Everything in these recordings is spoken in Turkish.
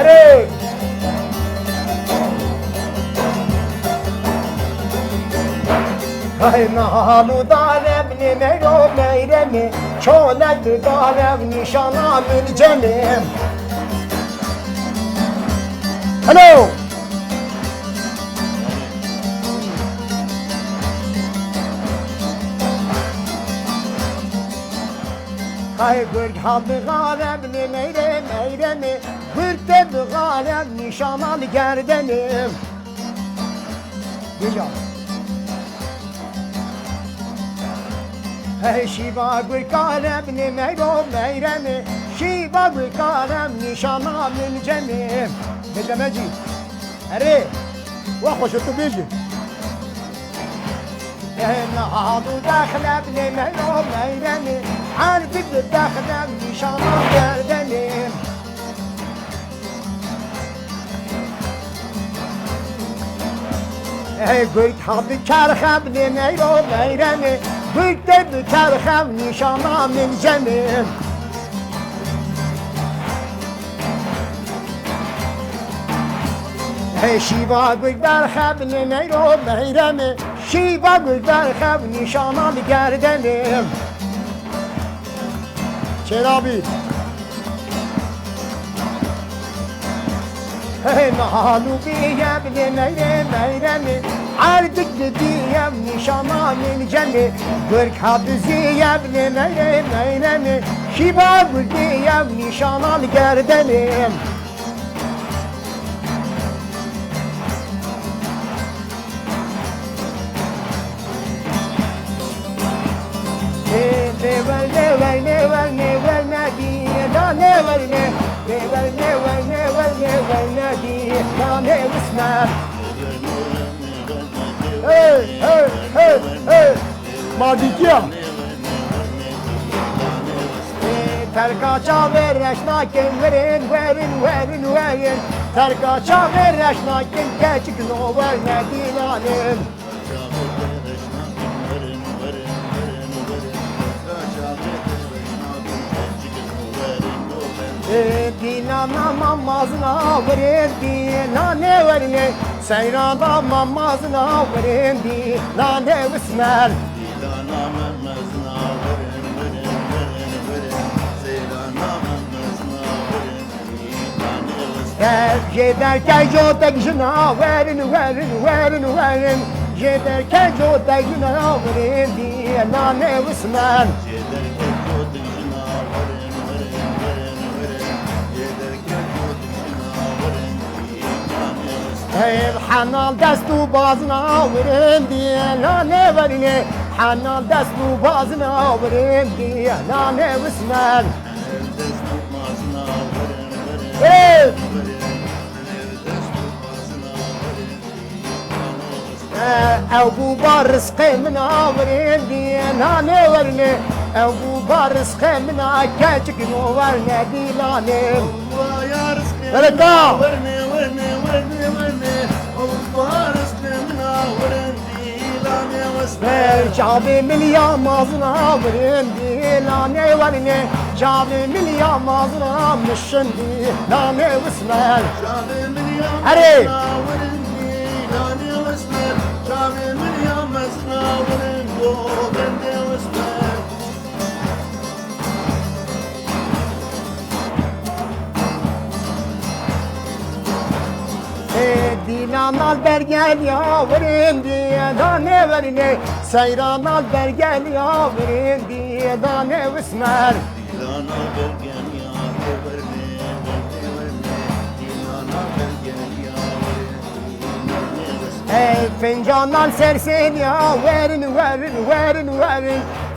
Hadi. Hay nalu darevni mero meyremi çolet darev nişana milcemim. Hello. Hay gürg hadı garevni meyremi gürg de garev nişana gerdenim. Güzel. Hey şiva gül kalemni meyro meyremi şiva gül kalem nişana milcemi milcemeci eri ve hoşutu bilgi en adu dahlebni meyro meyremi artık dahlem nişana gerdenim hey gül hadı kerhebni meyro meyremi Gülde bükerhem nişana milcemim. Hey şiva gülder hebni meyro meyremi şiva gülder heb nişana gerdenim. Çelabi. Hey nalu biyebni meyremi artık diyem nişana milcemi gırk habzi yebni meyremi şiba gül diyem nişana gerdenim. Never nadi da never nadi da never snap. Hey, hey, hey, hey. Madikia. Terkaça verreşnakin verin. Terkaça verreşnakin keçik no vermedilanim. Dinana mamazına verin dinane verin seyranda mamazına verin dinane vismer dinana mamazına verin seyranda mamazına verin dinane vismer jederken jotek jina verin jederken jotek jina verin dinane vismer حنال دستو بازنا ورم دی نه ورینه حنال دستو بازنا ورم دی نه وسمن دستو بازنا ورم او بو بارسق من ورم دی نه ورینه او بو بارسق من کچک نو ورنه دی لانه یا رزق ورنه Cabi milya mazına verin di lane varine Cabi milya mazına mışın di lane vismer Cabi milya mazına verin di lane vismer Cabi milya mazına verin di lane vismer Dilan alber gel yavrum diye da ne verine Seyran alber gel yavrum diye da ne vismer Dilan alber gel yavrum Dilan alber gel yavrum Ey fincandan sersen yavrum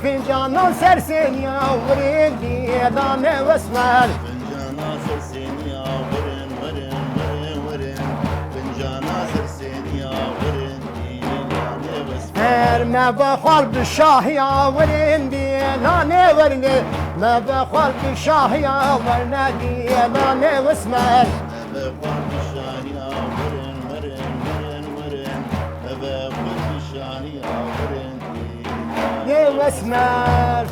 Fincandan sersen yavrum diye da ne vismer Fincandan sersen yavrum ما بخال بالشاه يا ورندي لا نورني ما بخال بالشاه يا ورندي لا نوسمر ما بخال بالشاه يا ورندي ما بخال بالشاه يا ورندي يا وسمر